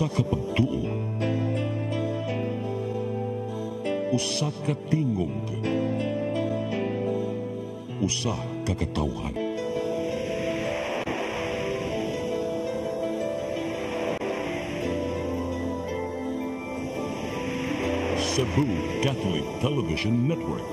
Usa ka pagtuo, usa ka tingog, usa ka katawhan. Cebu Catholic Television Network.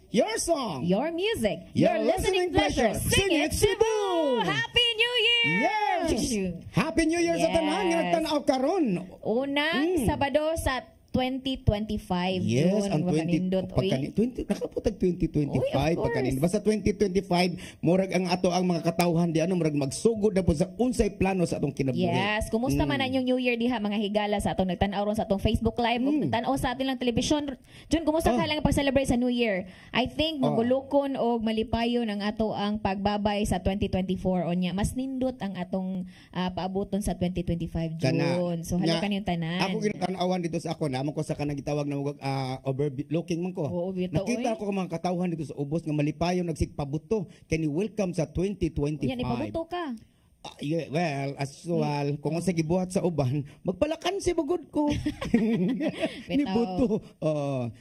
Your song, your music, your listening pleasure. Sing it, Cebu! Happy New Year! Yes! Happy New Year sa tanan nga nagtanaw karon. Unang Sabado sa 2025. Yes, June, ang 20 nakaputag 2025 pagkanin. Basta 2025 murag ang ato ang mga katawhan di ano murag magsugod na po sa unsay plano sa atong kinabuhi. Yes, kumusta man ang New Year diha mga higala sa atong nagtan-aw ron sa atong Facebook Live, nagtan-aw sa atin lang television. Jun, kumusta ka lang pag-celebrate sa New Year? I think magulokon og malipayon ang ato ang pagbabay sa 2024 onya. Mas nindot ang atong paabuton sa 2025 June. So hala kaniyong tanan. Ako ginatanawan dito sa ako na ko sa kanang gitawag na overlooking man ko. Nakita ko mga katawhan dito sa ubos nga malipayon nagsikpabuto. Can you welcome sa 2025? Yan, ipabuto ka. Well, as usual, kung sa gibuhat sa uban, magpalakan si bagod ko. Ni buto.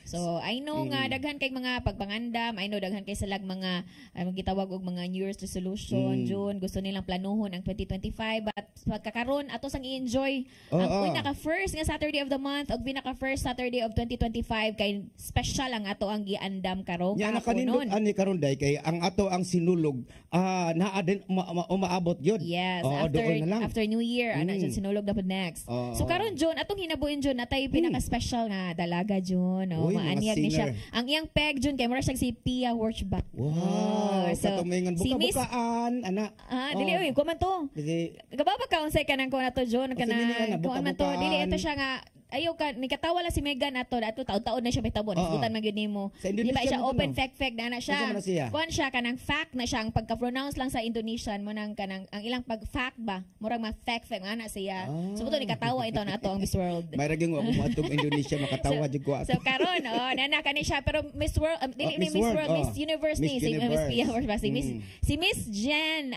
So, I know nga, daghan kay mga pagpangandam, I know daghan kay salag mga, gitawag og mga New Year's resolution, June, gusto nilang planuhon ang 2025, but pagkakaroon, ato sang i-enjoy ang pinaka-first nga Saturday of the month, o pinaka-first Saturday of 2025, kay special ang ato ang giandam karong yan, nakanindot ani karon day kay ang ato ang sinulog, naa din umaabot yun. Yes, after New Year, ana dyan sinulog dapat next. So karon John, atong hinabuin John, natay pinaka-special nga dalaga John. Maanyag ni siya. Ang iyang peg John, kay mura siya si Pia Worshback. Wow, so, si buka-bukaan, ana. Dili, uy, kuman to. Kababa ka, unsay ka nang kuha na to John, kuha man to. Dili, ito siya nga, ayaw ka, nikatawa lang si Megan ato, taon-taon na siya may tabon. Butan man yun mo. Di ba siya open fact na ana siya. Kuhan siya kanang fact na siya, ang pagka-pronounce lang sa Indonesian mo nang kanang, ang ilang pag-fact ba, murang ma-fact ana siya. So buto nikatawa ito na ato ang Miss World. May ragyong ako mo atong Indonesia makatawa jud ko ato. So karon, nana ka ni siya, pero Miss World, Miss Universe ni si Miss Pia Worshback, si Miss Jen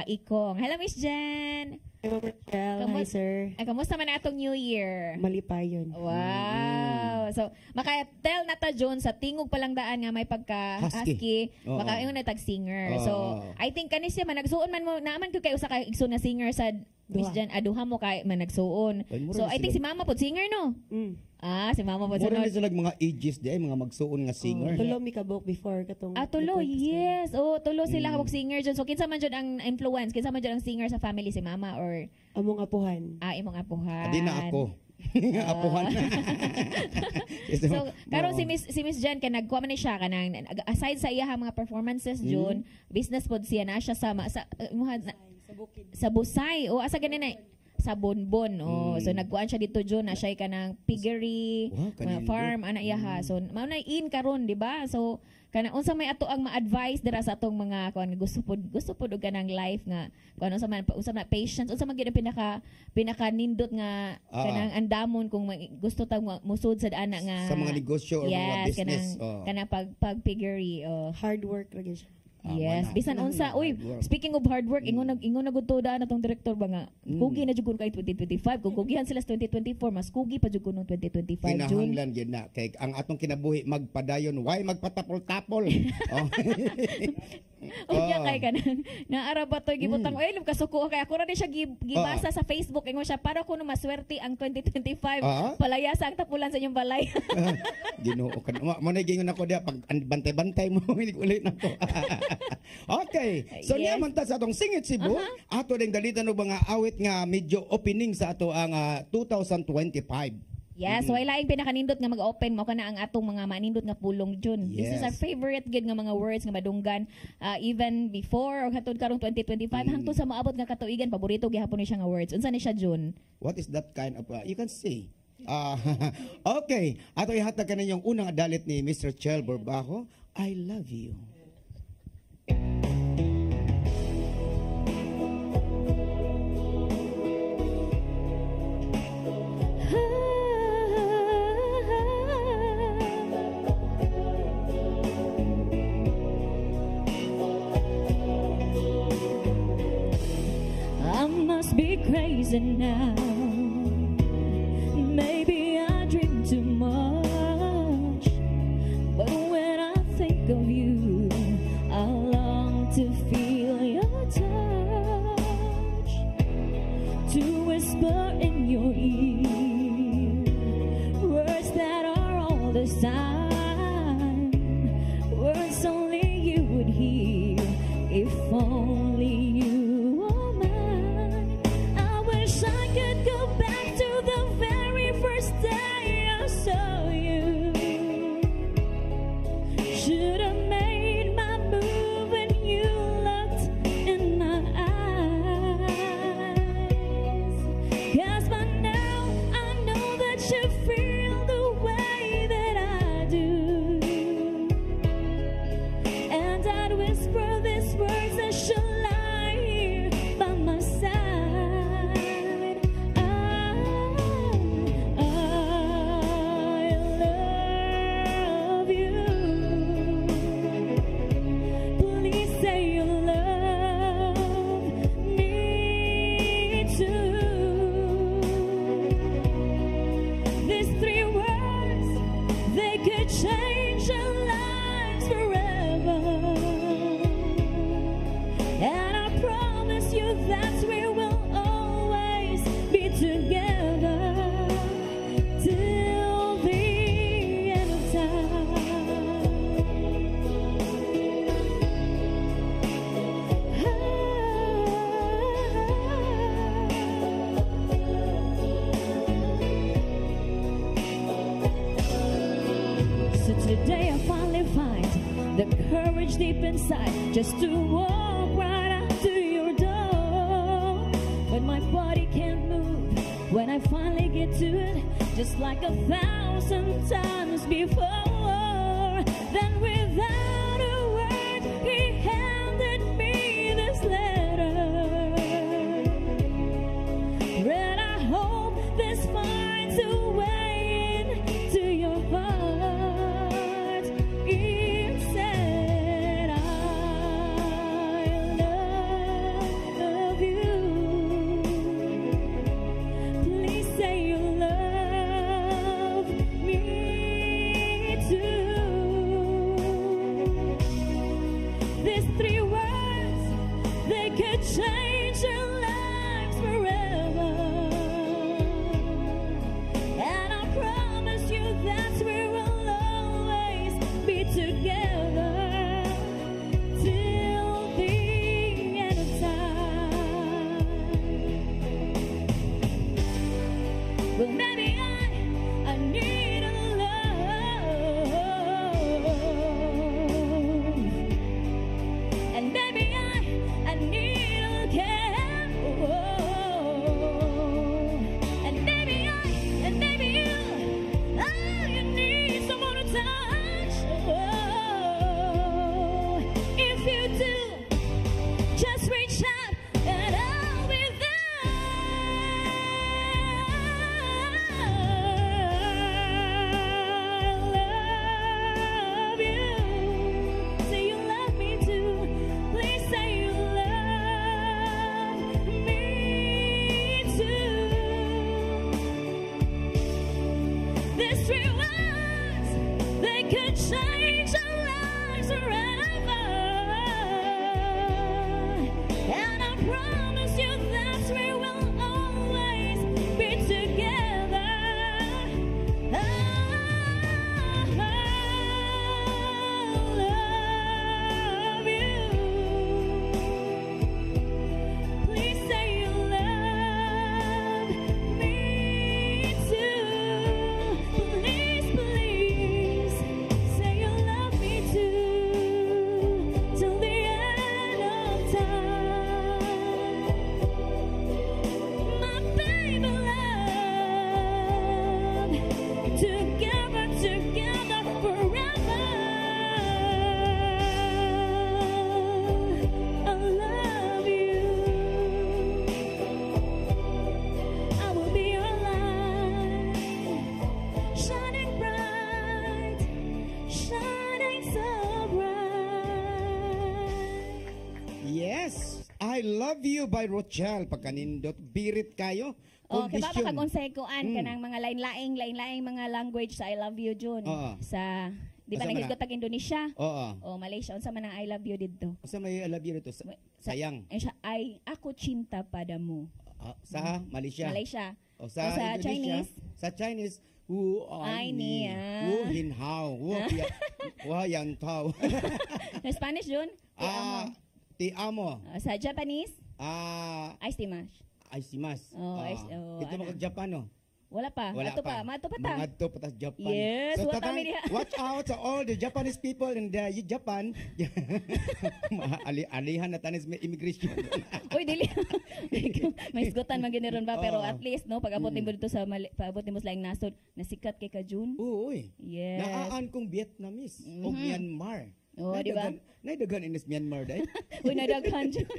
Ikong. Hello Miss Jen. Hi, sir. Kamusta man atong New Year? Malipayon. Wow. So, maka-tell na ta John sa tingog palang daan nga may pagka-husky, maka-ingon na tag-singer. So, I think kanis siya man nagsuon man mo naaman ko kay usa ka igsoon na singer sa Miss Jan, aduha mo kay man nagsuon. So, I think si Mama pod singer no. Si Mama pod sunod. Mura sila mga ages di ay mga magsuon nga singer. Tulo mi kabok before katong. Tulo, yes. Tulo sila kabok singer John. So, kinsa man jud ang influence, kinsa man jud ang singer sa family, si Mama or among apuhan. Imong apuhan. Di na ako. Apuhan. So, karon si Miss Jan kay nagkuha man ni siya kanang aside sa iyang mga performances June, business pod siya na siya sa Busay. Asa ganin na sa Bonbon. So nagkuan siya dito June na siya kanang piggery, farm ana iyaha. So mao na in karon, di ba? So kanang unsa may ato ang ma-advise dira sa atong mga kuan gusto pod og kanang life nga kuan unsa man patience, unsa man gyud ang pinaka nindot nga kanang andamon kung gusto ta musud sa ana nga sa mga negosyo or mga business. Kanang pag piggery hard work lagi siya. Yes, bisan unsa. Uy, speaking of hard work, ingon na gud to daan atong direktor ba nga. Kugi na jud kay 2025. Kung kugihan sila sa 2024, mas kugi pa jud kuno 2025 June. Kinahanglan gyud na kay ang atong kinabuhi magpadayon, why magpatapol-tapol. Unya kay kanang naara ba to gibutang oy kasuko kay ako ra di siya gibasa sa Facebook ingon siya para kuno maswerte ang 2025 palayasa ang tapulan sa inyong balay. Ginoo kan mo na gingon ako dia pag bantay-bantay mo ulit nako. Okay. So niya man ta sa atong Singit Cebu ato ding dalitan og mga awit nga medyo opening sa ato ang 2025. Yes, so laing pinakanindot nga mag-open mo kana ang atong mga manindot nga pulong June. This is our favorite gid nga mga words nga madunggan even before o hatod karong 2025 hangtod sa maabot nga katuigan paborito gihapon ni siya nga words. Unsa ni siya June? What is that kind of you can say? Okay, ato ihatag kanin yung unang adalit ni Mr. Chel Borbajo. I love you. Be crazy now. Maybe I drink too much, but when I think of you, I long to feel your touch, to whisper in your ear words that are all the time, words only you would hear if only you. Deep inside, just to walk right out to your door. When my body can't move, when I finally get to it, just like 1,000 times before. Then without a word, he handed me this letter. And I hope this finds a way into your heart. It said, please say you love me too. These 3 words, they could change your lives forever. And I promise you that's where we'll always be together. Till the end of time. Well, maybe I need a love, and maybe I need a care, and maybe you, oh, you need someone to touch. If you do, just reach out and I'll be love you. Say you love me too. Please say you love me too. These 3 words, they could change our lives forever. Love You by Rochelle. Pagkanindot, birit kayo. Okay, ba Kondisyon. kag kuan kanang mga lain-laing mga language sa I love you June Oo. sa di ba Asa man naghisgot tag Indonesia Oo. o Malaysia unsa man ang I love you didto? Sa may I love you dito. Sayang. Ay siya ay ako cinta padamu. Sa Malaysia. Malaysia. O O sa Indonesia. Chinese? Sa Chinese, Wu Ai ai ni, ni, ah. Wu hin hao, Wu yan tao. Sa Spanish June? Ti amo. Sa Japanese? Ay stimash. Ay simas. Oh, Dito mo ana. kag Japan, no? Wala pa. Mato pa ta. Mga pa tas Japan. Yes, So, what tatang, kami diha. watch out to all the Japanese people in the Japan. Alihan na tanis may immigration. Uy, dili. May isgutan man gini ron ba pero Oo. at least no pag-abot nimo dito sa paabot nimo sa laing nasod, nasikat kay ka June. Uy. Yes. Naaan kong Vietnamese o Myanmar. Oh, di ba? Naidagan inis Myanmar dai. Uy, nadaghan June.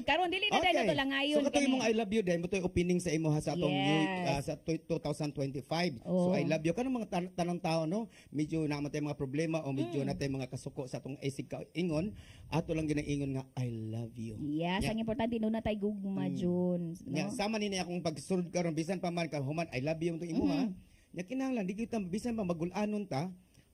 Karon dili na dai nato lang ngayon. So katoy mong I love you dai mo toy opening sa imo ha sa atong Yes. sa 2025. Oh. So I love you kanang mga tanang tao no, medyo na matay mga problema o medyo natay mga kasuko sa atong isig ka ingon, ato lang ginaingon nga I love you. Yes, Yeah. ang importante no na tay gugma June, no? Nya sama ni akong pagsulod karon bisan pa man ka human I love you tong imo ha. Nya kinahanglan di kita bisan pa magulanon ta.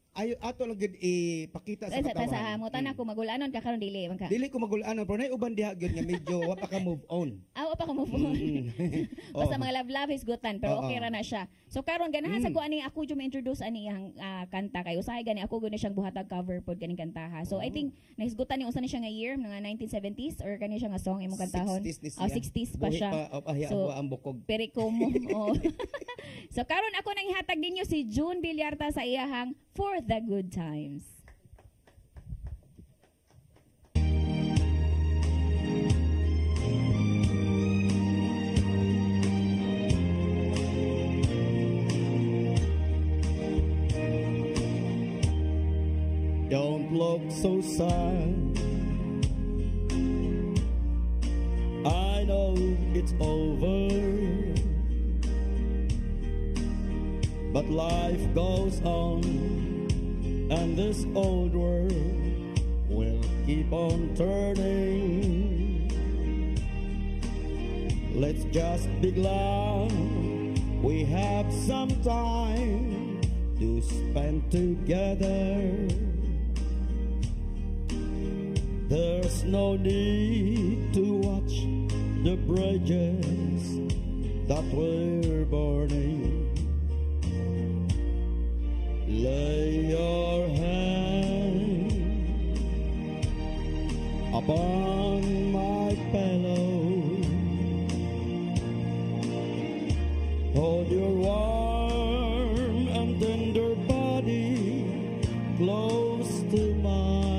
Ay ato lang gid ipakita sa Sa katawan. mo tanan ko magulanon ka karon dili man ka. Dili ko magulanon pero nay uban diha gyud nga medyo wa pa ka move on. Aw pa ko mo phone. Basta Oh. mga love is gutan pero Oo. okay ra na siya. So karon ganahan sa ko ani ako jud ma-introduce ani iyang kanta kay usahay gani ako gud na siyang buhatag cover pod ganing kantaha. So I think nahisgutan ni usa ni siya nga year mga 1970s or kani siya nga song imong kantahon. 60s ni siya. 60s pa Buhi siya. So, ang bukog. Periko mo. Oh. So karon ako nang ihatag ninyo si June Villarta sa iyahang For the Good Times. Don't look so sad. I know it's over, but life goes on, and this old world will keep on turning. Let's just be glad we have some time to spend together. There's no need to watch the bridges that we're burning. Lay your hand upon my pillow. Hold your warm and tender body close to mine.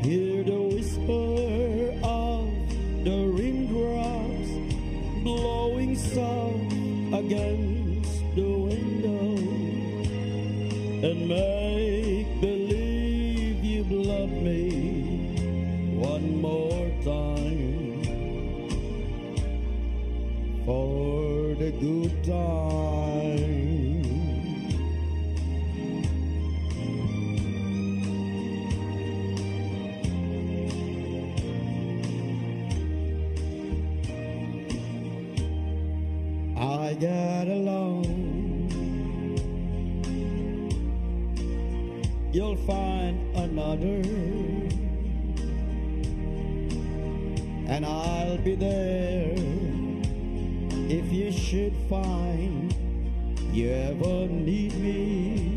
Hear the whisper of the raindrops blowing soft against the window, and make believe you love me one more time for the good time. I get along. You'll find another, and I'll be there if you should find you ever need me.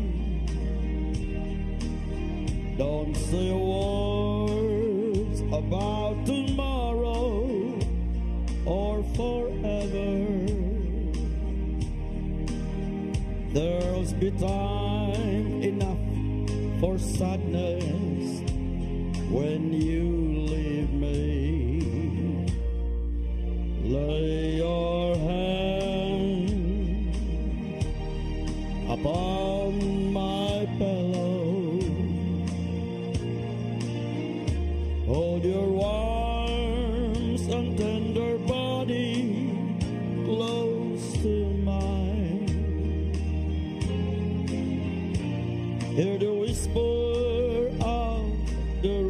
Don't say words about tomorrow or forever. There'll be time enough for sadness when you leave me. Lay your hand upon my pillow. Hold your warm and tender body close to mine. Hear the whisper of the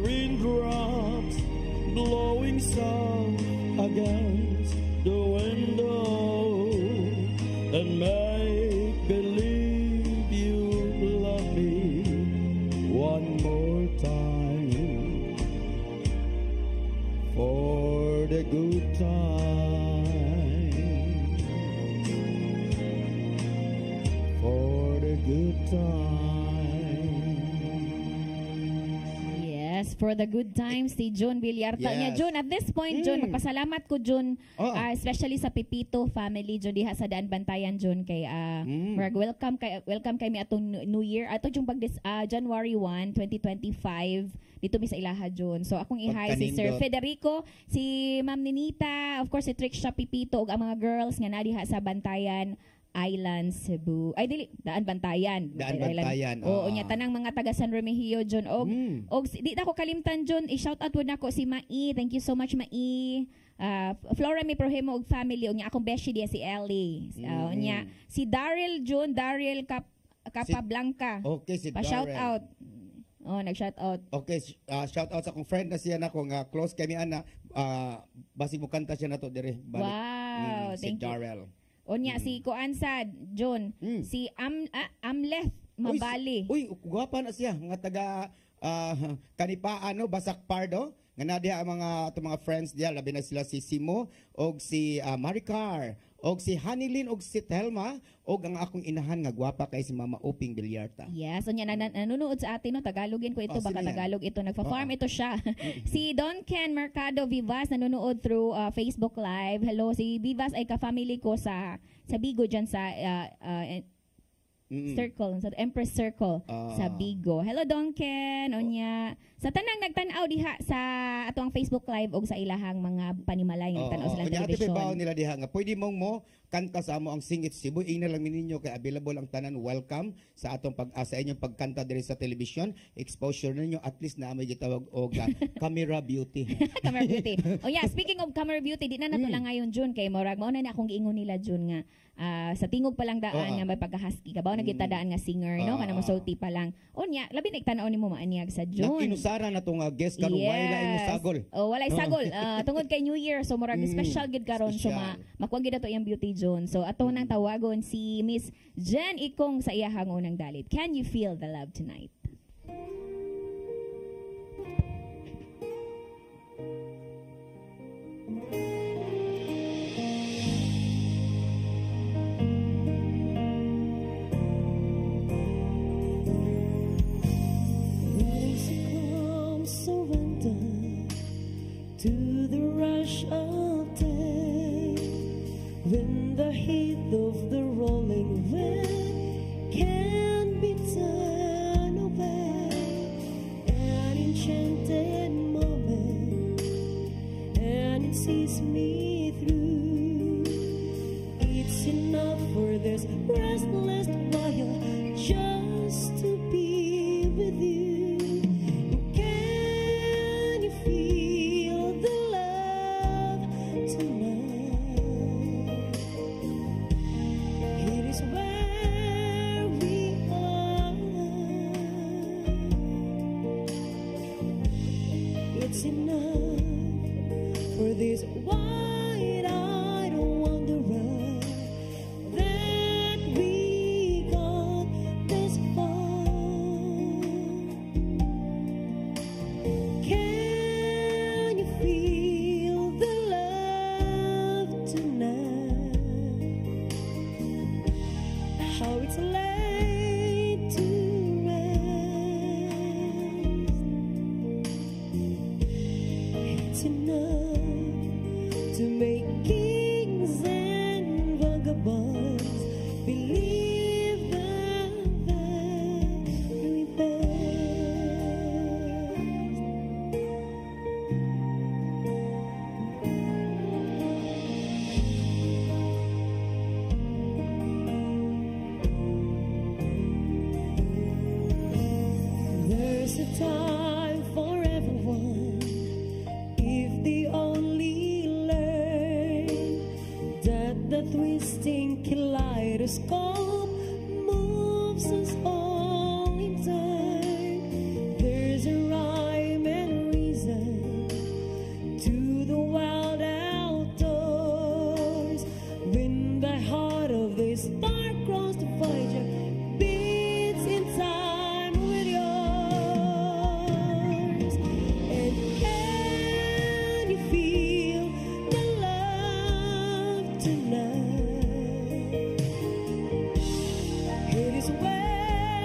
Yes, for the good times si June Villarta Yes. niya. June, at this point, June, magpasalamat ko June, Oh. especially sa Pipito family June diha sa Daan Bantayan June kay welcome kay mi atong New Year ato yung January 1, 2025 dito mi sa ilaha June. So akong i-hi si Sir Pagkanindot. Federico, si Ma'am Ninita, of course si Tricksha Pipito ug ang mga girls nga na diha sa Bantayan Island, Cebu. Ay, dili, Daan Bantayan. Daan Bantayan, Oo, oo. nya tanang mga taga San Remigio, John. Og di na ko kalimtan, John. I-shout out na ko si Mai. Thank you so much, Mai. Flora Mi Prohemo og family. Og nya akong beshi diya si Ellie. Nya si Daryl, John. Daryl Capablanca. Okay, si Pa-shout Darrell. out. Oh, nag-shout out. Okay, shout out sa akong friend na siya na kung close kami ana basig mo kanta siya na to dire. Wow, si thank you. Darrell. Onya si Kuansad, John. Si Amleth Mabali. Uy, gwapa na siya nga taga Kanipaan no, Basak Pardo. Nga na diha ang mga friends diya, labi na sila si Simo og si Maricar og si Hanilin og si Telma og ang akong inahan nga gwapa kay si Mama Oping Villarta. Yes, so nanonood sa atin, no? Tagalogin ko ito, baka sino yan? Tagalog ito. Nagpa-farm ito siya. Si Don Ken Mercado Vivas nanonood through Facebook Live. Hello, si Vivas ay ka-family ko sa Bigo dyan sa Circle, sa Empress Circle sa Bigo. Hello, Don Ken. Onya. Sa tanang nagtanaw diha sa atong Facebook Live og sa ilahang mga panimalay nga tanaw silang Ati television. bawo nila diha nga pwede mong mo kanta sa amo ang Singit Cebu. Ina lang ninyo kay available ang tanan. Welcome sa atong sa inyong pagkanta diri sa television. Exposure ninyo at least na may gitawag og camera beauty. Camera Beauty. Oh yeah, speaking of Camera Beauty, di na nato lang ngayon June kay Morag mao na akong giingon nila June nga sa tingog pa lang daan nga may pagka-husky ka ba nagita daan nga singer no kana mo sulti pa lang. Unya, labi na iktan-aw nimo maaniag sa June. Nag-inusara na tong guest karon wala imong sagol. Oh, walay sagol. Tungod kay New Year so murag special gid karon so makuha gid ato iyang beauty June. So ato nang tawagon si Miss Jen Ikong sa iyahang unang dalit. Can you feel the love tonight? To the rush of day, when the heat of the rolling wind can't be turned away, an enchanted moment, and it sees me through. It's enough for this restless while just to be with you. This wide-eyed wanderer that we got this far. Can you feel the love tonight? How it's laid to rest. It's enough to make kings and vagabonds believe the very best. There's a time for everyone if they only the twisting kaleidoscope moves us all in time. There's a rhyme and reason to the wild outdoors. When the heart of the star-crossed Voyager beats in time with yours. And can you feel the love tonight? It is where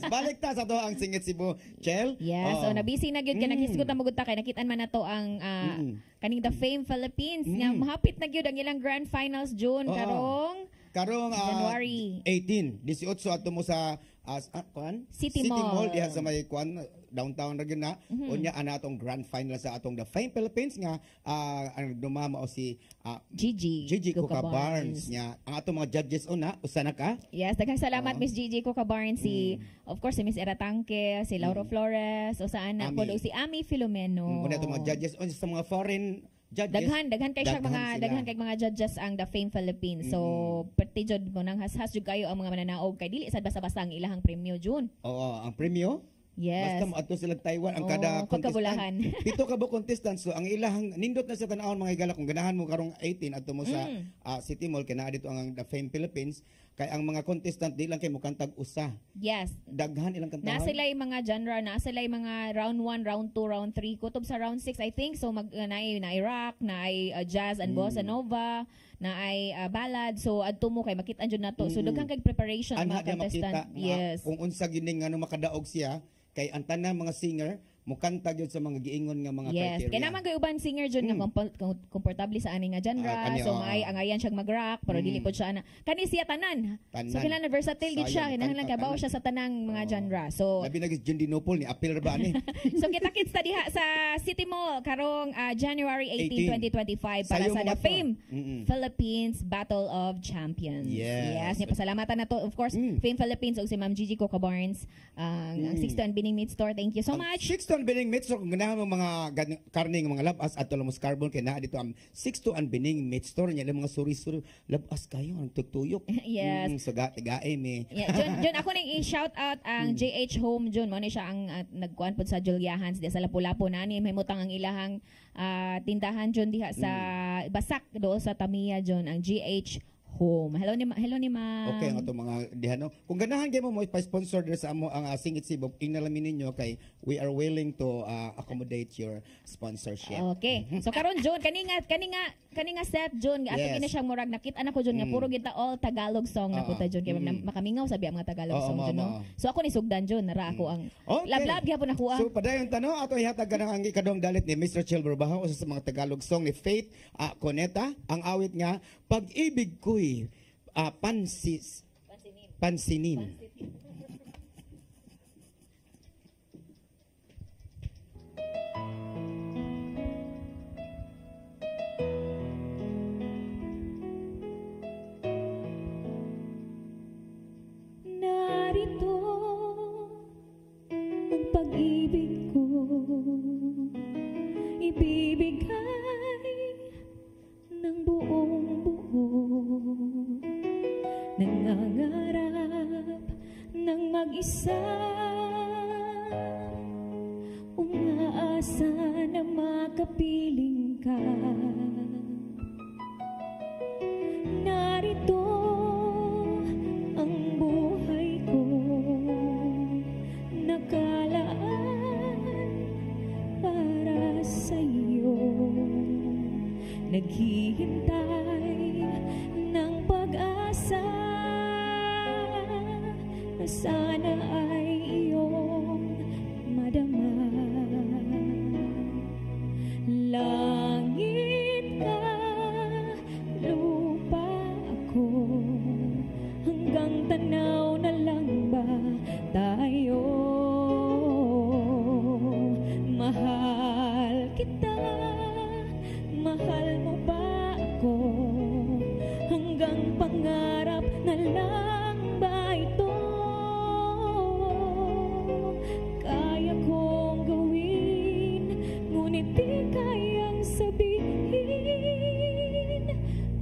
Yes, balik ta sa to ang Singit Cebu. Chel? Yes, so nabisi na gyud ka naghisgot na magud ta kay nakitaan man nato ang kaning The Fame Philippines nga mahapit na gyud ang ilang grand finals June karong January 18, 18 ato mo sa City Mall diha sa may downtown ra gyud na. Unya ana atong grand final sa atong The Fame Philippines nga ang dumama o si Gigi Coca Barnes nya. Ang atong mga judges usa na ka? Yes, daghang salamat Miss Gigi Coca Barnes, of course si Miss Era Tangke, si Lauro Flores, o saan na po si Ami Filomeno. Una atong mga judges sa mga foreign judges. Daghan kay mga judges ang The Fame Philippines. So perti jud mo nang has jud kayo ang mga mananaog kay dili sad basta-basta ang ilahang premyo June. Oo, ang premyo? Yes. Basta moadto sila Taiwan ang kada pagkabulahan. Pito ka contestant, so ang ilahang nindot na sa tanawon mga igala kung ganahan mo karong 18 adto mo sa City Mall kay naa dito ang The Fame Philippines kay ang mga contestant di lang kay mo kantag usa. Yes. Daghan ilang kantahan. Nasa sila mga genre, nasa sila mga round 1, round 2, round 3, kutob sa round 6 I think. So naay rock, naay jazz and bossa nova, naay ballad. So adto mo kay makita jud nato. So daghang kay preparation mga contestant. Yes. Kung unsa gining ano makadaog siya kay ang tanang mga singer mukanta gyud sa mga giingon nga mga criteria. Yes, kaya naman kay uban singer jud nga komportable sa ani nga genre. So may angayan siya mag-rock pero dili pod siya ana. Kani siya tanan. So kailangan versatile gid siya, kinahanglan kabaw siya sa tanang mga genre. So labi na gid Jundinopol ni apil ra ba ani. So kita-kits ta diha sa City Mall karong January 18, 2025 para sa The Fame Philippines Battle of Champions. Yes, ni pasalamatan nato of course Fame Philippines ug si Ma'am Gigi Coca Barnes ang 6 and Bining Meat Store. Thank you so much. 6 Bining Meat Store kung ganahan mo mga karne nga mga labas at tulamos carbon kay naa dito ang 6 Bining Meat Store nya mga suri-suri labas kayo ang tugtuyok. Yes. So gae me. John ako ning i-shout out ang JH Home John mo ni siya ang nagkuan pod sa Juliahans di sa Lapu-Lapu nani mahimutang ang ilahang tindahan John diha sa Basak do sa Tamiya John ang GH Home. Hello ni ma'am. Okay, ang ato mga dihano. Kung ganahan gyud mo pa-sponsor sa amo ang Singit Cebu, inalamin ninyo kay we are willing to accommodate your sponsorship. Okay. So karon John, kani nga set John, ato gina siyang murag nakita na ko John nga puro kita all Tagalog song na puta John kay makamingaw sabi ang mga Tagalog song John. No? So ako ni sugdan John, nara ako ang lablab gyapon ako. So padayon tanong ato ihatag kanang ang ikadong dalit ni Mr. Chilber Bahaw sa mga Tagalog song ni Faith Coneta, ang awit nga Pag-ibig ko'y pansinin. Narito ang pag-ibig ko, ibibigay ng buong buo, nangangarap ng mag-isa, umaasa na makapiling ka. Narito ang buhay ko, nakalaan para sa'yo, naghihintay ng pag-asa na sana ay iyong madama. Langit ka, lupa ako, hanggang tanaw na lang ba tayo? Mahal kita, mahal mo ba ako, hanggang pangarap na lang ba ito? Kaya kong gawin, ngunit di kayang sabihin.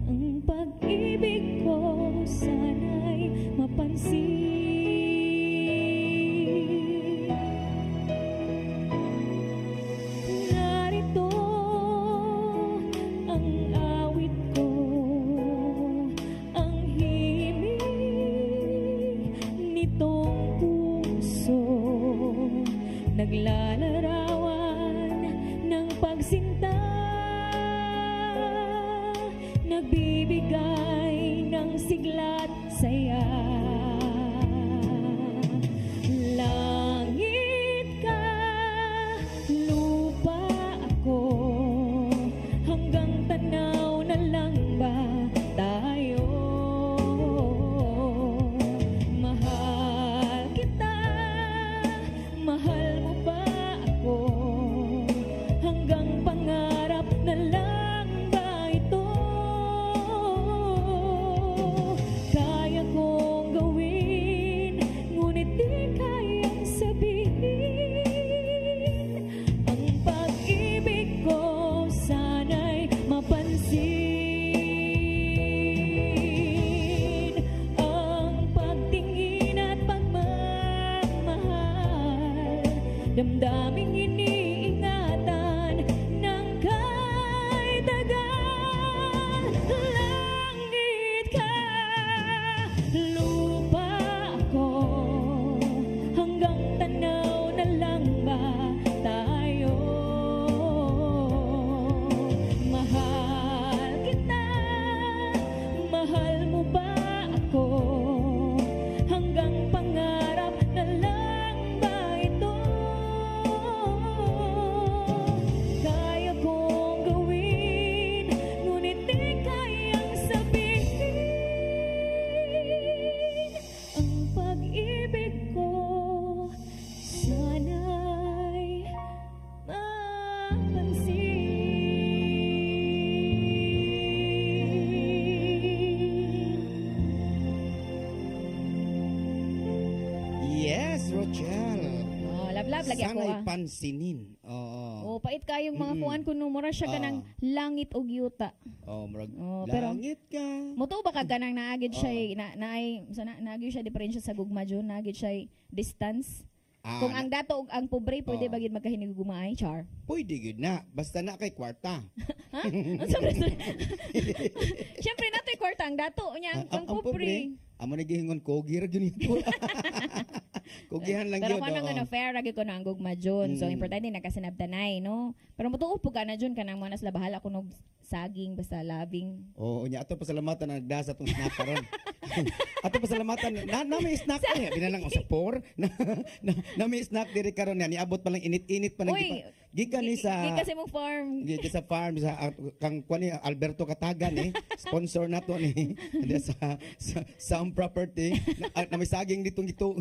Ang pag-ibig ko sana'y mapansin. Narito ang awit ko, ang himig nitong puso, naglalarawan ng pagsinta, nagbibigay ng sigla't saya. lagi ako. Sanay pansinin. Oh, pait kayong mga kuan kuno mura siya kanang langit og yuta. Murag pero langit ka. Moto ba ka kanang naagid siya naagid siya diferensya sa gugma jud, naagid siya distance. Kung ang dato ug ang pobre pwede bagid magkahinig gumay, char. Pwede gid na, basta na kay kwarta. Ha? Siyempre nato kwarta ang dato niya ang pobre. Amo nagihingon kogi ra gyud ito. Kogihan lang pero yun. Pero kung fair lagi ko na ang gugma Jun. So importante nakasinabtanay, no? Pero mutuo po ka na Jun kanang mga nasla bahala ko nog saging basta labing. Oo, nya ato pasalamatan na nagdasa tong snack karon. Ato pasalamatan na may snack niya binalang sa por na may snack diri karon niya niabot pa lang init-init pa nang gikan ni sa gikan sa mong farm. Gikan sa farm sa kang kuan ni Alberto Katagan sponsor nato ni sa property na may saging ditong gito.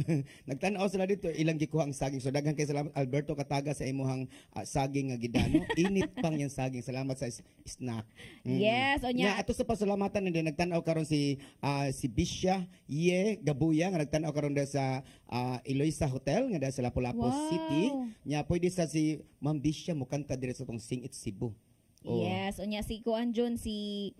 Nagtan-aw sila dito ilang gikuha ang saging. So daghang kay salamat Alberto Kataga sa imuhang saging nga gidano. Init pang yang saging. Salamat sa snack. Yes, onya. Ato sa pasalamatan din nagtan-aw karon si Bisha Gabuya nga nagtan-aw karon sa Eloisa Hotel nga sa Lapu-Lapu City. Nya pwede sa si Ma'am Bisha mo kanta dire sa tong Sing It Cebu. Yes, unya si Kuan Jun si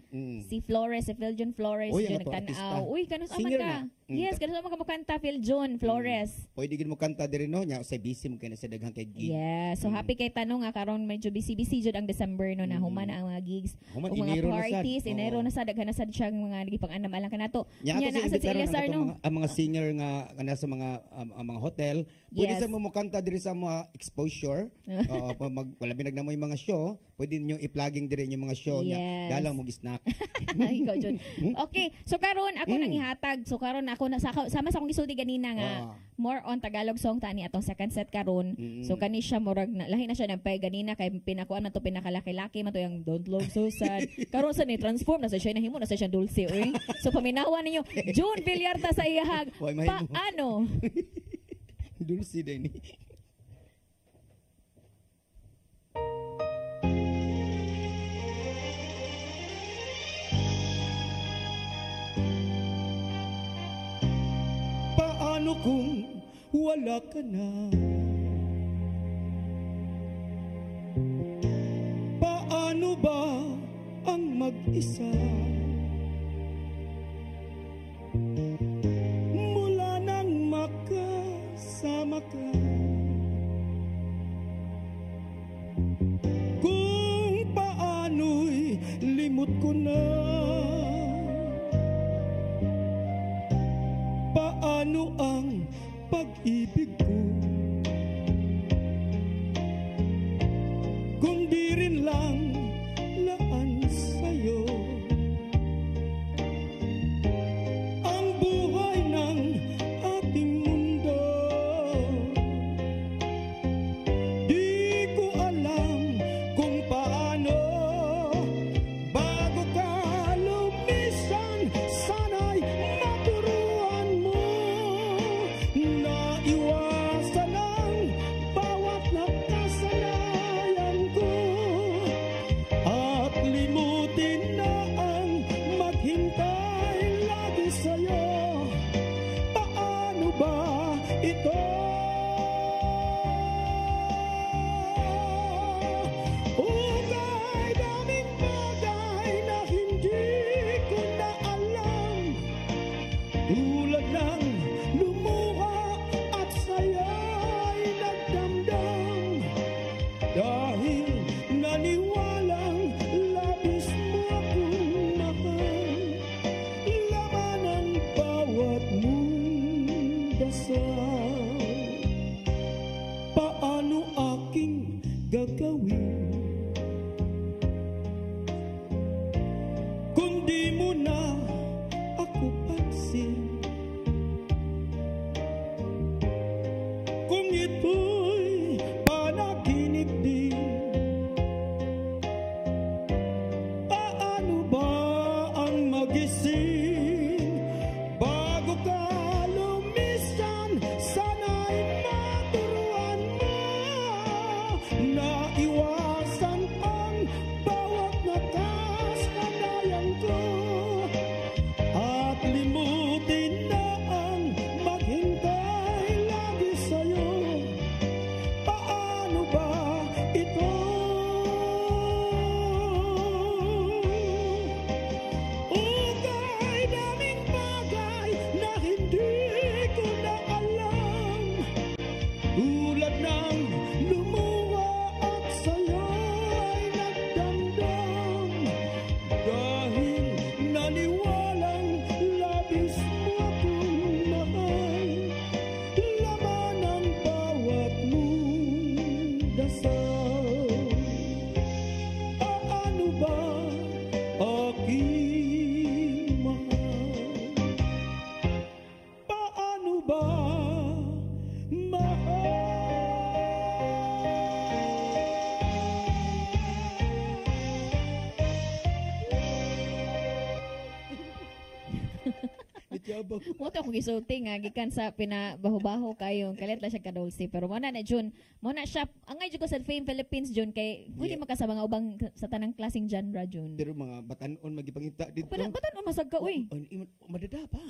Flores, si Philjon Flores Jun nagtan-aw. Uy, kanus man ka. Yes, kanus man ka makanta Philjon Flores. Pwede gid mo kanta diri no nya usay busy mo kay sa daghang kay gig. Yes, so happy kay tanong nga karon medyo busy jud ang December no na human na ang mga gigs. Ug mga parties, Enero na sa daghan na sad siyang mga nagipang-anam alang kanato. Nya na sa Eliasar no. Ang mga singer nga nasa mga hotel, pwede sa mo kanta diri sa mga exposure. Wala binagnamoy mga show, pwede niyo i-plugging dire yung mga show niya. Dalang mo snack. Ikaw Jun. Okay, so karon ako nang ihatag. So karon ako na sama sa akong gisulti ganina nga more on Tagalog song tani atong second set karon. So kani siya murag lahi na siya nagpay ganina kay pinakuan na to pinakalaki-laki man to yung Don't Look So Sad. Karon sa ni transform na sa siya nahimo na sa siya dulce oy. So paminawan ninyo June Villarta sa iyahag. Paano? Dulce din ni. Paano kung wala ka na? Paano ba ang mag-isa? Mula nang makasama ka, kung paano'y limot ko na. Paano ang pag-ibig ko kung di rin lang laan sa'yo ang buhay ng ating mundo? Di ko alam kung paano bago ka lumisan, sana'y maturuan mo na iwasan ang bawat nakasanayan ko at limutin na ang maghintay lagi sa'yo. Paano ba ito? Ukay daming bagay na hindi ko na alam, tulad ng lumuha at saya'y nagdamdam dahil naniwalang labis mo akong mahal. Laman ang bawat mong dasal. Paano aking gagawin kung di mo na ako pansin? Kung ito'y panaginip din, paano ba ang magising bago ka lumisan? Sana'y maturuan mo na iwasan ang bawat nakasanayan ko at limutin na ang maghintay lagi sa'yo Ityabang. Mo to kung gisulti nga gikan sa pinabaho-baho kayo kalit la siya kadulsi pero mo na June mo na siya angay jud ko sa Fame Philippines June kay pwede Yeah. makasama nga ubang sa tanang klaseng genre June. Pero mga batanon magipangita dito. Batan o masag ka uy. Madada pa.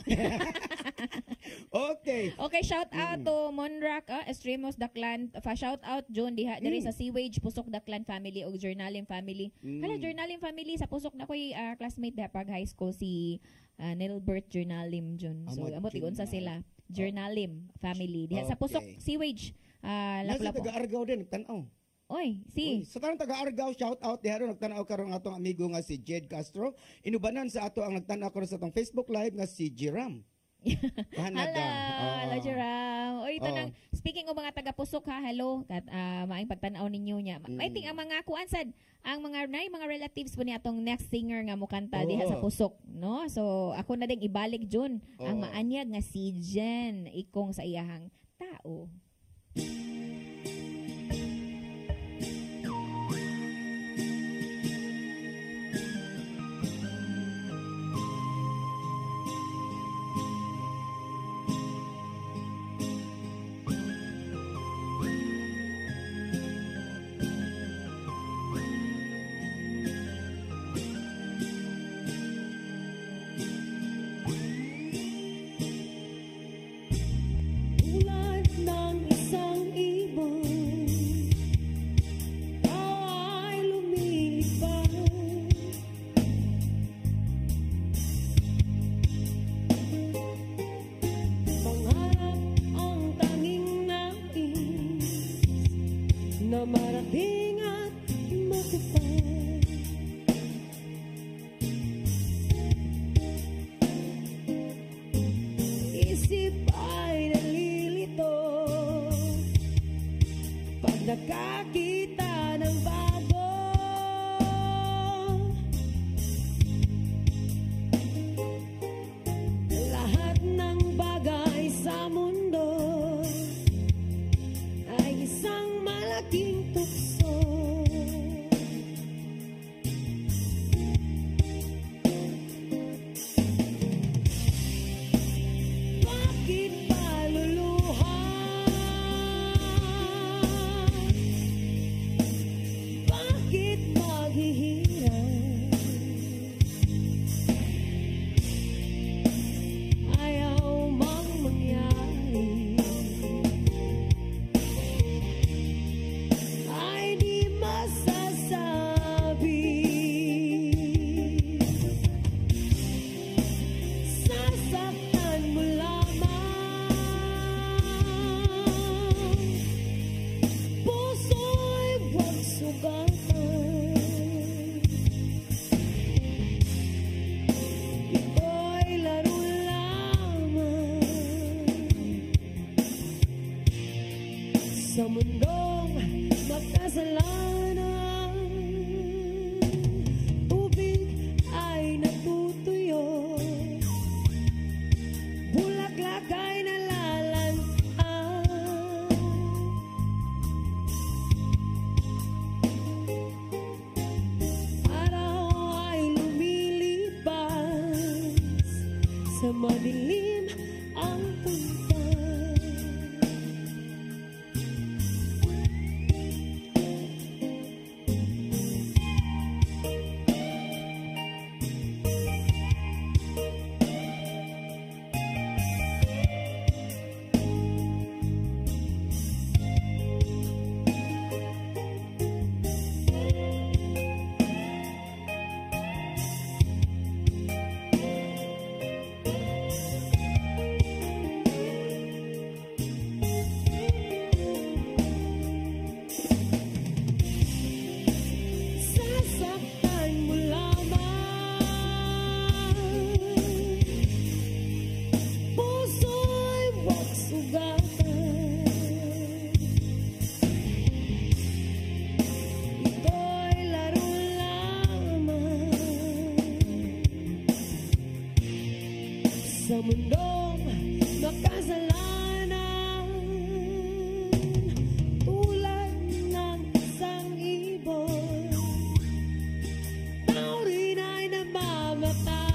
Okay. Okay, shout out to Monrak, Estremos Daklan. Shout out June diha diri sa Seawage Pusok Daklan family o Journalim family. Hala Journalim family sa Pusok na koy classmate diha pag high school si Nilbert Journalim June. So amo tigon sa sila. Journalim family diha sa Pusok Okay. Seawage. Nasa Lapu-lapu. taga-Argao din nagtanaw. Oy, si. Sa tanang taga-Argao, shout out diha ron nagtanaw karon atong amigo nga si Jed Castro. Inubanan sa ato ang nagtanaw karon sa atong Facebook live nga si Jiram. Canada. Hello, Jeram. O ito Oo. nang speaking of mga taga-pusok ha, hello. Kat maayong pagtanaw ninyo niya. I think ang mga kuansad, ang mga mga relatives po ni atong next singer nga mukanta diha sa Oo. pusok, no? So ako na ding ibalik June ang Oo. maanyag nga si Jen ikong sa iyahang tao. Tulad ng isang ibon, ikaw ay lumilipad. Pangarap ang tanging nais na marating at matupad. Isip ay nalilito pag nakakita ng bago. Lahat ng bagay sa mundo ay isang malaking tukso. Bakit paluluha? Bakit maghihirap? Ayaw mang mangyari ay di masasabi. Sasaktan mo lamang, puso'y huwag sugatan. Ito'y laro lamang sa mundong magkasalanan. Tubig ay natutuyo, bulaklak ay nalalantan. Araw ay lumilipas, sa madilim ang punta. Sasaktan mo lamang, puso'y huwag sugatan. Ito'y laro lamang sa mundong makasalanan. Tulad ng isang ibon, tao rin ay namamatay.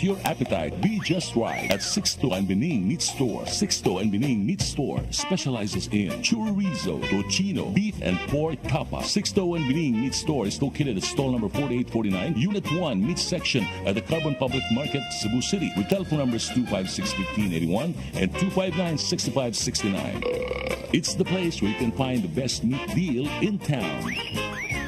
Let your appetite be just right at Sixto and Bening Meat Store. Sixto and Bening Meat Store specializes in chorizo, tocino, beef and pork tapa. Sixto and Bening Meat Store is located at stall number 4849, Unit 1, Meat Section at the Carbon Public Market, Cebu City, with telephone numbers 256-1581 and 259-6569. It's the place where you can find the best meat deal in town.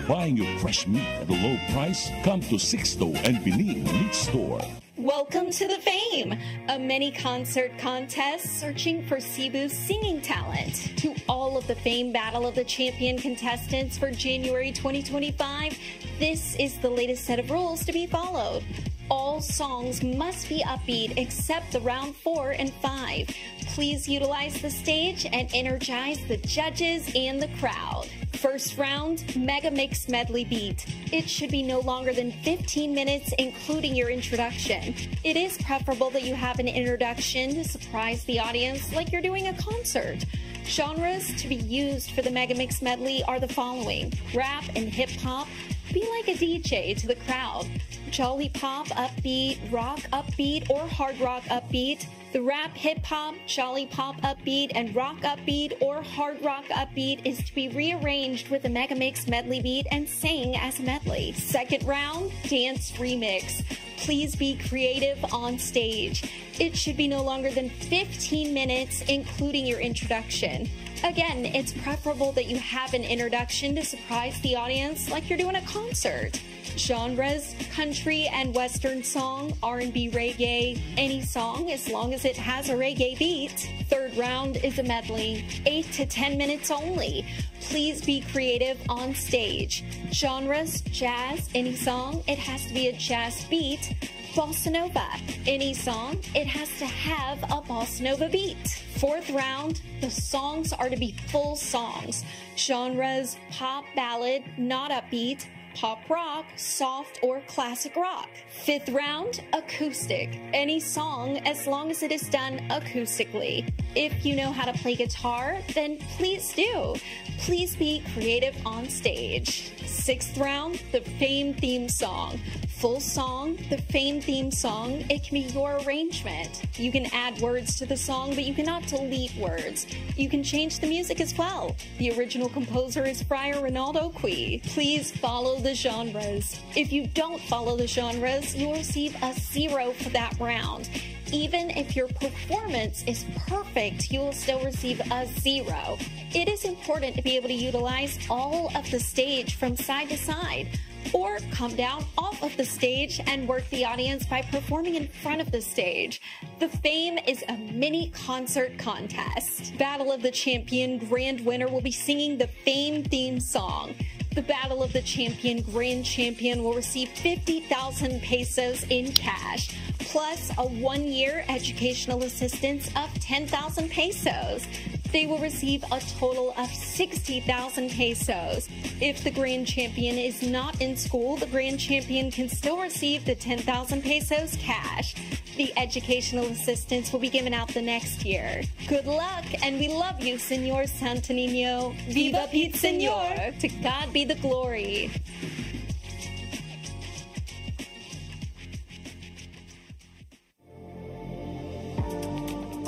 Buying your fresh meat at a low price? Come to Sixto and Bening Meat Store. Welcome to the Fame, a mini concert contest searching for Cebu's singing talent. To all of the Fame Battle of the Champion contestants for January 2025, this is the latest set of rules to be followed. All songs must be upbeat except the round 4 and 5. Please utilize the stage and energize the judges and the crowd. First round, Mega Mix Medley Beat. It should be no longer than 15 minutes, including your introduction. It is preferable that you have an introduction to surprise the audience like you're doing a concert. Genres to be used for the Mega Mix Medley are the following: rap and hip hop. Be like a DJ to the crowd. Jolly pop upbeat, rock upbeat, or hard rock upbeat. The rap, hip hop, jolly pop upbeat, and rock upbeat or hard rock upbeat is to be rearranged with a Mega Mix medley beat and sang as a medley. Second round, dance remix. Please be creative on stage. It should be no longer than 15 minutes, including your introduction. Again, it's preferable that you have an introduction to surprise the audience like you're doing a concert. Genres: country and western song, R&B, reggae, any song as long as it has a reggae beat. Third round is a medley, 8 to 10 minutes only. Please be creative on stage. Genres: jazz, any song, it has to be a jazz beat. Bossa Nova, any song, it has to have a Bossa Nova beat. Fourth round, the songs are to be full songs. Genres: pop, ballad, not upbeat, pop rock, soft or classic rock. Fifth round, acoustic. Any song as long as it is done acoustically. If you know how to play guitar, then please do. Please be creative on stage. Sixth round, the Fame theme song. Full song, the Fame theme song, it can be your arrangement. You can add words to the song, but you cannot delete words. You can change the music as well. The original composer is Friar Ronaldo Qui. Please follow the genres. If you don't follow the genres, you'll receive a 0 for that round. Even if your performance is perfect, you will still receive a 0. It is important to be able to utilize all of the stage from side to side, or come down off of the stage and work the audience by performing in front of the stage. The Fame is a mini concert contest. Battle of the Champion grand winner will be singing the Fame theme song. The Battle of the Champion grand champion will receive 50,000 pesos in cash, plus a 1-year educational assistance of 10,000 pesos. They will receive a total of 60,000 pesos. If the grand champion is not in school, the grand champion can still receive the 10,000 pesos cash. The educational assistance will be given out the next year. Good luck, and we love you, Senor Santo Niño. Viva Pete Senor! To God be the glory.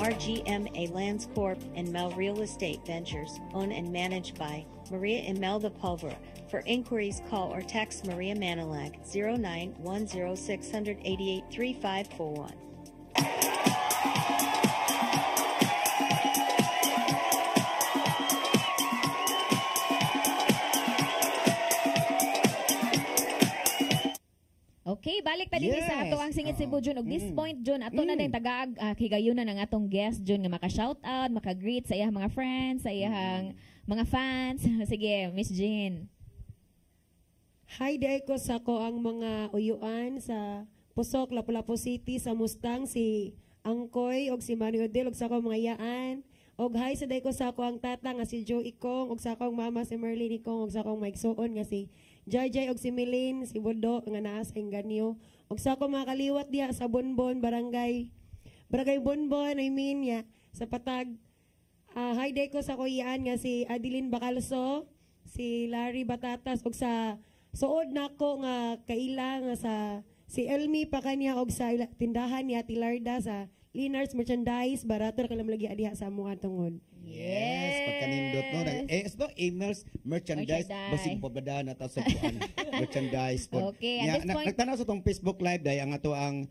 RGMA Lands Corp and Mel Real Estate Ventures, owned and managed by Maria Imelda Pulvera. For inquiries, call or text Maria Manilag 0910-688-3541. Okay, balik pa din Yes. sa ato ang Singit Cebu Jun og this point Jun ato na din tagaag higayunan ang atong guest Jun nga maka-shout out, maka-greet sa iyang mga friends, sa iyang mga fans. Sige, Miss Jean. Hi day ko sa ko ang mga uyuan sa Pusok, Lapu-Lapu City, sa Mustang, si Angkoy, og si Manny Odel, og sa ko mga yaan. Og hi sa day ko sa ko ang tata nga si Joe Ikong, og sa akong mama si Merlin Ikong, og sa akong Mike Soon nga si Jai og si Milin, si Bodo nga naa sa Enganyo. Og sa akong mga kaliwat diya sa Bonbon, Barangay Bonbon, I mean, ya, sa Patag. Hi day ko sa ko yaan nga si Adeline Bacalso, si Larry Batatas, og sa suod nako nga kaila nga sa si Elmi pa kaniya og sa tindahan niya Tilarda sa Linards Merchandise barato kalam lagi adiha sa mga tungod. Yes, pagkanindot no. Ito emails merchandise basig pabada na ta sa kuan. Merchandise po. Okay, at this point nagtanaw sa tong Facebook live day ang ato ang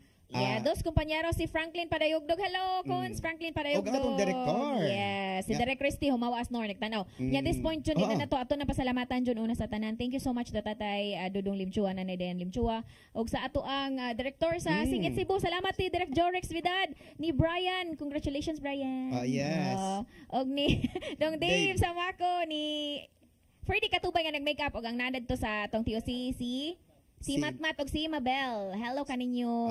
dos kumpanyero si Franklin Padayugdog. Hello, Cons. Franklin Padayugdog. Og atong director. Yes, si Direk Christy Humawas Nor nagtanaw. At this point jud na ato na pasalamatan jud una sa tanan. Thank you so much Tatay Dudong Limchua Nanay Dayan Limchua og sa ato ang director sa Singit Cebu. Salamat ni Direk Jorex Vidad, ni Brian. Congratulations Brian. Yes. Og ni Dong Dave Samako, ni Ferdy Katubay nga nag-makeup og ang nanad to sa tong TOC si Matmat og si Mabel. Hello kaninyo.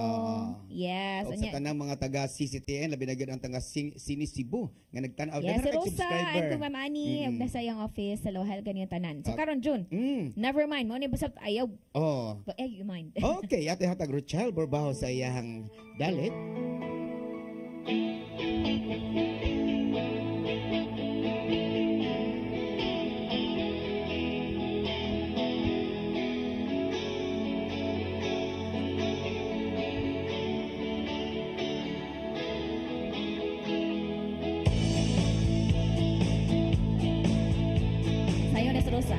Yes. Og sa tanang mga taga CCTN, labi na gyud ang taga Sini Cebu nga nagtan-aw yes, si Rosa and kung Mamani og nasa iyang office. Hello, ganyan tanan. So karon June. Never mind mo ni basat ayaw. You mind. Okay, ate hatag Rochelle Borbaho sa iyang dalit. Rosa.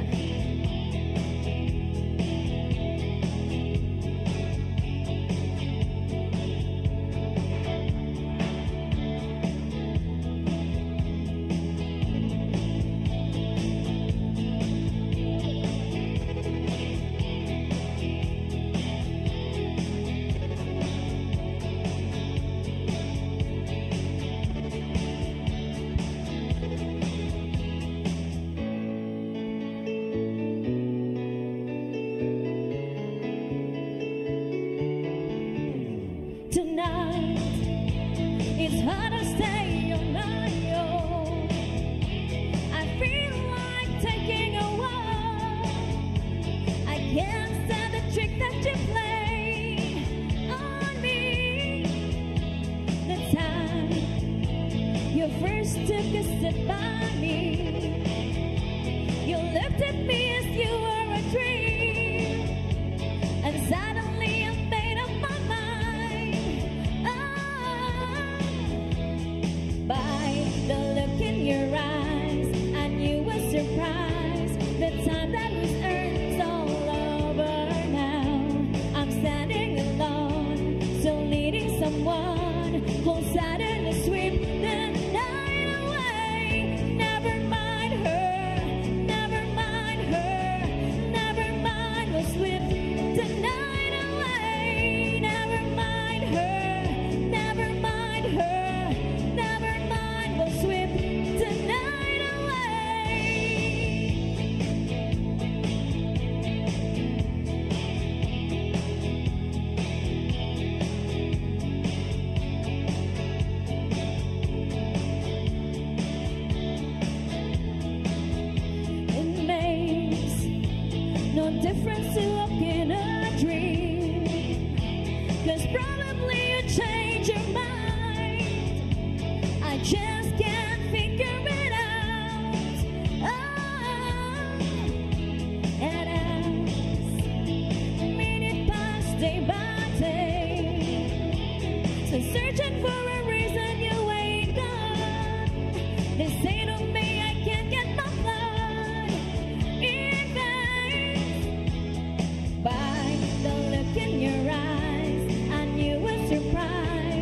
By the look in your eyes, I knew a surprise.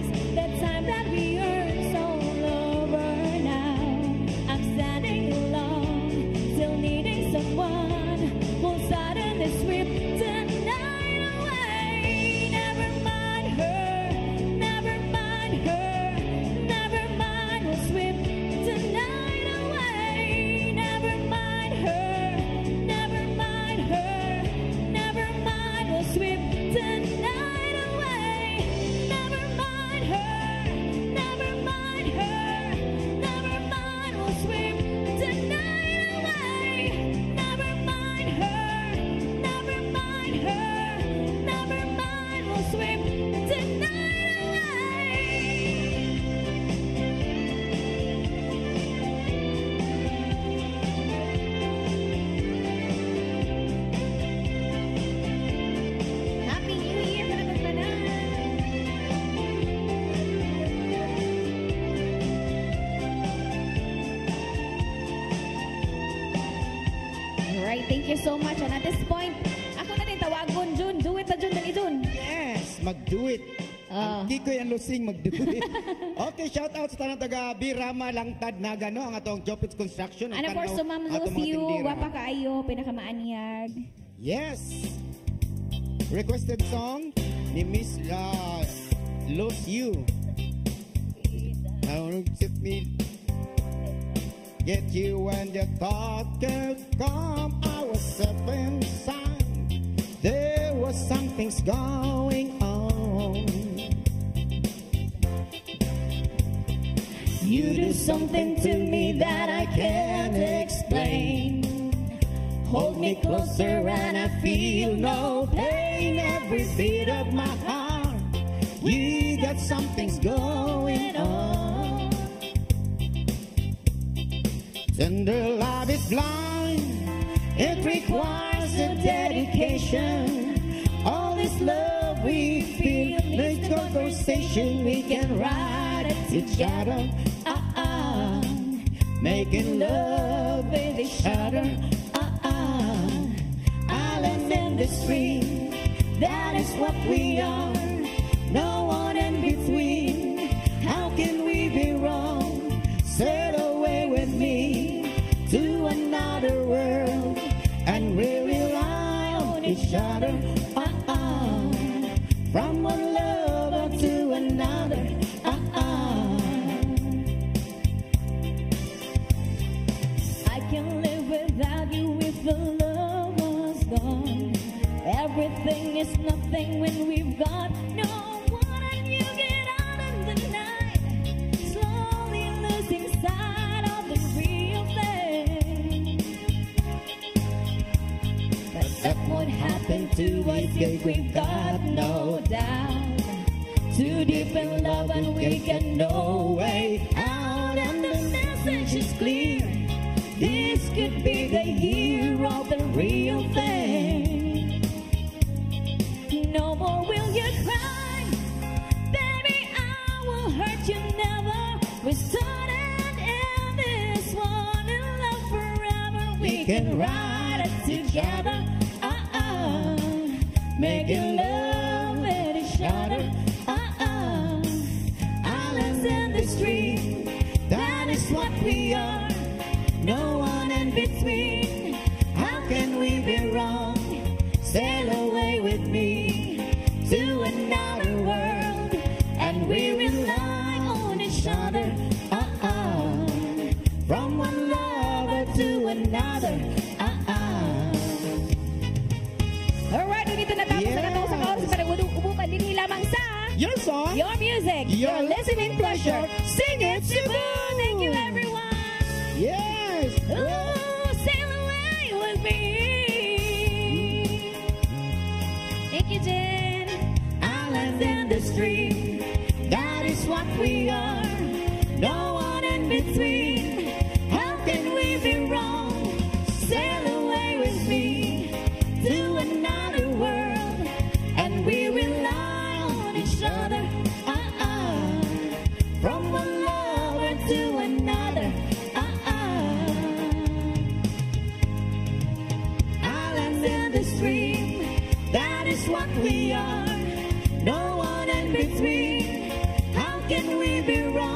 thank you so much. And at this point, ako na rin tawagon, Jun. Do it na, Jun. Dali, Jun. Yes, mag-do it. Ang Kikoy ang Lusing mag-do it. Okay, shout out sa tanang taga Birama Langtad na gano ang atong Jopits Construction. And of course, to Ma'am Lucio, wapa kaayo, pinakamaanyag. Yes. Requested song ni Miss Lucio. Now, get you when your thought could come. I was up inside. There was something's going on. You do something to me that I can't explain. Hold me closer and I feel no pain. Every beat of my heart, you got something's going on. Tender love is blind. It requires a dedication. All this love we feel, this conversation we can write it together. Making love with each other. Island in the stream, that is what we are. No one in between. How can we be wrong? Sail away with me to another world, and we rely on each other. From one lover to another. I can't live without you if the love was gone. Everything is nothing when we've got no one, and you get out in the night, slowly losing sight of the real thing. But that won't happen to us if we've got no doubt. Too deep in love and we get no way out, and the message is clear. This could be the year of the real thing. No more will you cry, baby, I will hurt you never. We started in this one, in love forever. We can ride it together. Making love with each other. Islands in the stream, that is what we are. No one in between. How can we be wrong? Sail away with me to another world, and we rely on each other. From one lover to another. Alright, dito natapos na natapos sa oras para ubukan din lamang sa Your song, Your Music, Your listening pleasure. Sing it, Cebu! Thank you, everyone. Yes! Ooh, sail away with me. Thank you, Jen. Islands in the stream, that is what we are. No one in between. How can we be wrong? Sail away with me to another world, and we rely on each other. From one lover to another. Islands in the stream, that is what we are. No one in between. How can we be wrong?